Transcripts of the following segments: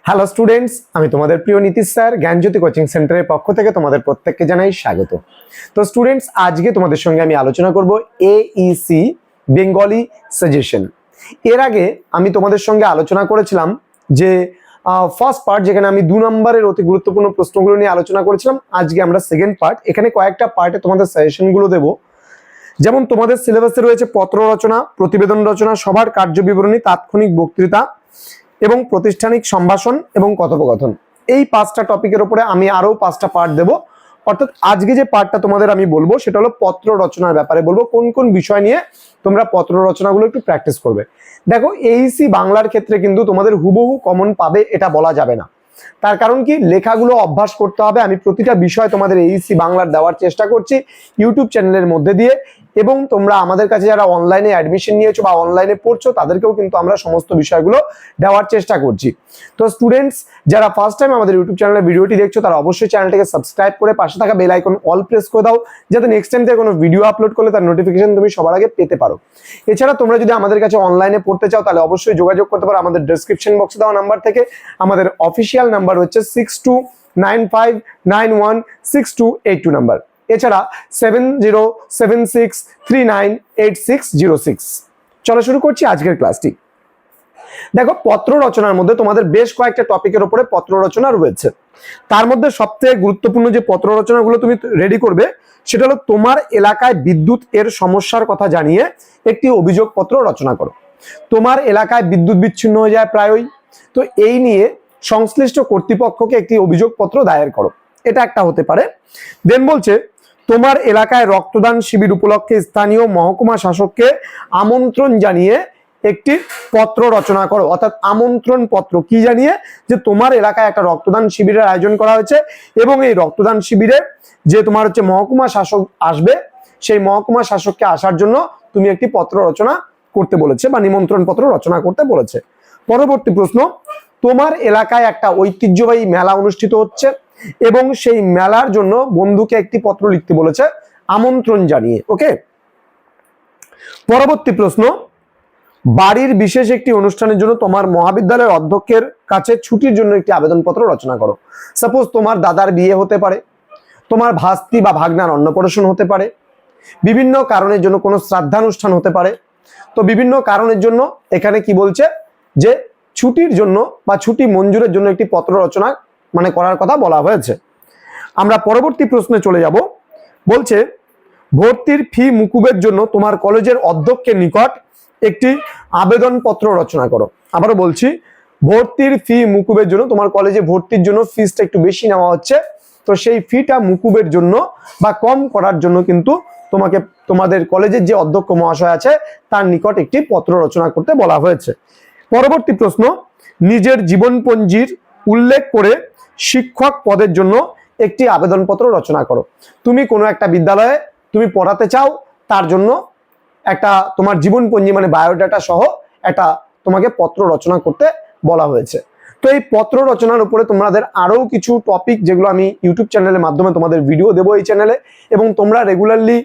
Hello students, আমি তোমাদের প্রিয় নীতিশ স্যার জ্ঞানজ্যোতি কোচিং সেন্টারের পক্ষ থেকে তোমাদের প্রত্যেককে জানাই স্বাগত। তো স্টুডেন্টস, আজকে তোমাদের সঙ্গে আমি আলোচনা করব AEC বেঙ্গলি সাজেশন। এর আগে আমি তোমাদের সঙ্গে আলোচনা করেছিলাম যে ফার্স্ট পার্ট, যেখানে আমি 2 নম্বরের অতি গুরুত্বপূর্ণ প্রশ্নগুলো নিয়ে আলোচনা করেছিলাম। আজকে আমরা সেকেন্ড পার্ট, এখানে কয়েকটা পার্টে তোমাদের সাজেশনগুলো দেবো। যেমন তোমাদের সিলেবাসে রয়েছে পত্র রচনা, প্রতিবেদন রচনা, সভার কার্যবিবরণী, তাৎক্ষণিক বক্তৃতা এবং প্রতিষ্ঠানিক সম্ভাষণ এবং কথোপকথন। এই 5টা টপিকের উপরে আমি আরো 5টা পার্ট দেব। অর্থাৎ আজকে যে পার্টটা তোমাদের আমি বলবো সেটা হলো পত্র রচনার ব্যাপারে বলবো, কোন কোন বিষয় নিয়ে তোমরা পত্র রচনাগুলো একটু প্র্যাকটিস করবে। দেখো, এইসি বাংলার ক্ষেত্রে কিন্তু তোমাদের হুবহু কমন পাবে এটা বলা যাবে না। তার কারণ কি, লেখাগুলো অভ্যাস করতে হবে। আমি প্রতিটা বিষয় তোমাদের এইসি বাংলার দেওয়ার চেষ্টা করছি ইউটিউব চ্যানেলের মধ্যে দিয়ে, এবং তোমরা আমাদের কাছে যারা অনলাইনে অ্যাডমিশন নিয়েছো বা অনলাইনে পড়ছো তাদেরকেও কিন্তু আমরা সমস্ত বিষয়গুলো দেওয়ার চেষ্টা করছি। তো স্টুডেন্টস, যারা ফার্স্ট টাইম আমাদের ইউটিউব চ্যানেলে ভিডিওটি দেখছো তারা অবশ্যই চ্যানেলটাকে সাবস্ক্রাইব করে পাশে থাকা বেল আইকন অল প্রেস করে দাও, যাতে নেক্সট টাইম থেকে কোনো ভিডিও আপলোড করলে তার নোটিফিকেশন তুমি সবার আগে পেতে পারো। এছাড়া তোমরা যদি আমাদের কাছে অনলাইনে পড়তে চাও তাহলে অবশ্যই যোগাযোগ করতে পারো আমাদের ডেসক্রিপশন বক্সে দেওয়া নাম্বার থেকে। আমাদের অফিসিয়াল নাম্বার হচ্ছে 6295916282 নাম্বার। এছাড়া 7076398606। চলো শুরু করছি আজকের ক্লাসটি। দেখো, পত্র রচনার মধ্যে তোমাদের বেশ কয়েকটা টপিকের উপরে পত্র রচনা রয়েছে। তার মধ্যে সবথেকে গুরুত্বপূর্ণ যে পত্র রচনাগুলো তুমি রেডি করবে সেটা হলো তোমার এলাকায় বিদ্যুৎ এর সমস্যার কথা জানিয়ে একটি অভিযোগ পত্র রচনা করো। তোমার এলাকায় বিদ্যুৎ বিচ্ছিন্ন হয়ে যায় প্রায়ই, তো এই নিয়ে সংশ্লিষ্ট কর্তৃপক্ষকে একটি অভিযোগ পত্র দায়ের করো। এটা একটা হতে পারে। দেন বলছে, তোমার এলাকায় রক্তদান শিবির উপলক্ষে স্থানীয় মহকুমা শাসককে আমন্ত্রণ জানিয়ে একটি পত্র রচনা করো। অর্থাৎ আমন্ত্রণ পত্র কি জানিয়ে, যে তোমার এলাকায় একটা রক্তদান শিবিরের আয়োজন করা হয়েছে এবং এই রক্তদান শিবিরে যে তোমার হচ্ছে মহকুমা শাসক আসবে, সেই মহকুমা শাসককে আসার জন্য তুমি একটি পত্র রচনা করতে বলেছে বা নিমন্ত্রণ পত্র রচনা করতে বলেছে। পরবর্তী প্রশ্ন, তোমার এলাকায় একটা ঐতিহ্যবাহী মেলা অনুষ্ঠিত হচ্ছে এবং সেই মেলার জন্য বন্ধুকে একটি পত্র লিখতে বলেছে আমন্ত্রণ জানিয়ে। ওকে। পরবর্তী প্রশ্ন, বাড়ির বিশেষ একটি অনুষ্ঠানের জন্য তোমার মহাবিদ্যালয়ের অধ্যক্ষের কাছে ছুটির জন্য একটি আবেদনপত্র রচনা করো। সাপোজ তোমার দাদার বিয়ে হতে পারে, তোমার ভাস্তি বা ভাগনার অন্নপ্রাশন হতে পারে, বিভিন্ন কারণের জন্য কোনো শ্রাদ্ধানুষ্ঠান হতে পারে। তো বিভিন্ন কারণের জন্য এখানে কি বলছে, যে ছুটির জন্য বা ছুটি মঞ্জুরের জন্য একটি পত্র রচনা করার কথা বলা হয়েছে। আমরা পরবর্তী প্রশ্নে চলে যাব। বলছে, ভর্তির ফি মুকুবের জন্য তোমার কলেজের অধ্যক্ষের নিকট একটি আবেদনপত্র রচনা করো। আবারও বলছি, ভর্তির ফি মুকুবের জন্য তোমার কলেজে ভর্তির জন্য ফিসটা একটু বেশি নেওয়া হচ্ছে, তো সেই ফিটা মুকুবের জন্য বা কম করার জন্য কিন্তু তোমাকে তোমাদের কলেজের যে অধ্যক্ষ মহাশয় আছে তার নিকট একটি পত্র রচনা করতে বলা হয়েছে। পরবর্তী প্রশ্ন, নিজের জীবনপঞ্জির উল্লেখ করে শিক্ষক পদের জন্য একটি আবেদনপত্র রচনা করো। তুমি কোনো একটা বিদ্যালয়ে তুমি পড়াতে চাও, তার জন্য একটা তোমার জীবনপঞ্জি বায়োডাটা সহ একটা তোমাকে পত্র রচনা করতে বলা হয়েছে। তো এই পত্র রচনার উপরে তোমাদের আরো কিছু টপিক, যেগুলো আমি ইউটিউব চ্যানেলের মাধ্যমে তোমাদের ভিডিও দেবো এই চ্যানেলে, এবং তোমরা রেগুলারলি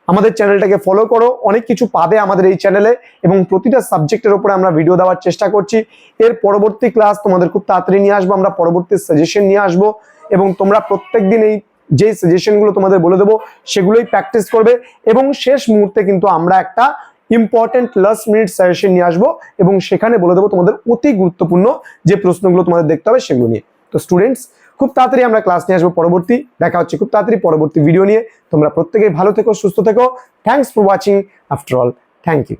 আমাদের চ্যানেলটাকে ফলো করো, অনেক কিছু পাবে আমাদের এই চ্যানেলে, এবং প্রতিটা সাবজেক্টের উপরে আমরা ভিডিও দেওয়ার চেষ্টা করছি। এর পরবর্তী ক্লাস তোমাদের খুব তাড়াতাড়ি নিয়ে আসবো, আমরা পরবর্তী সাজেশন নিয়ে আসবো, এবং তোমরা প্রত্যেকদিন এই যে সাজেশনগুলো তোমাদের বলে দেবো সেগুলোই প্র্যাকটিস করবে। এবং শেষ মুহূর্তে কিন্তু আমরা একটা ইম্পর্টেন্ট লাস্ট মিনিট সাজেশন নিয়ে আসবো, এবং সেখানে বলে দেবো তোমাদের অতি গুরুত্বপূর্ণ যে প্রশ্নগুলো তোমাদের দেখতে হবে সেগুলো নিয়ে। তো স্টুডেন্টস, খুব তাড়াতাড়ি আমরা ক্লাস নিয়ে আসবো। পরবর্তী দেখা হচ্ছে খুব তাড়াতাড়ি পরবর্তী ভিডিও নিয়ে। তোমরা প্রত্যেকেই ভালো থেকো, সুস্থ থেকো। Thanks for watching. After all, thank you.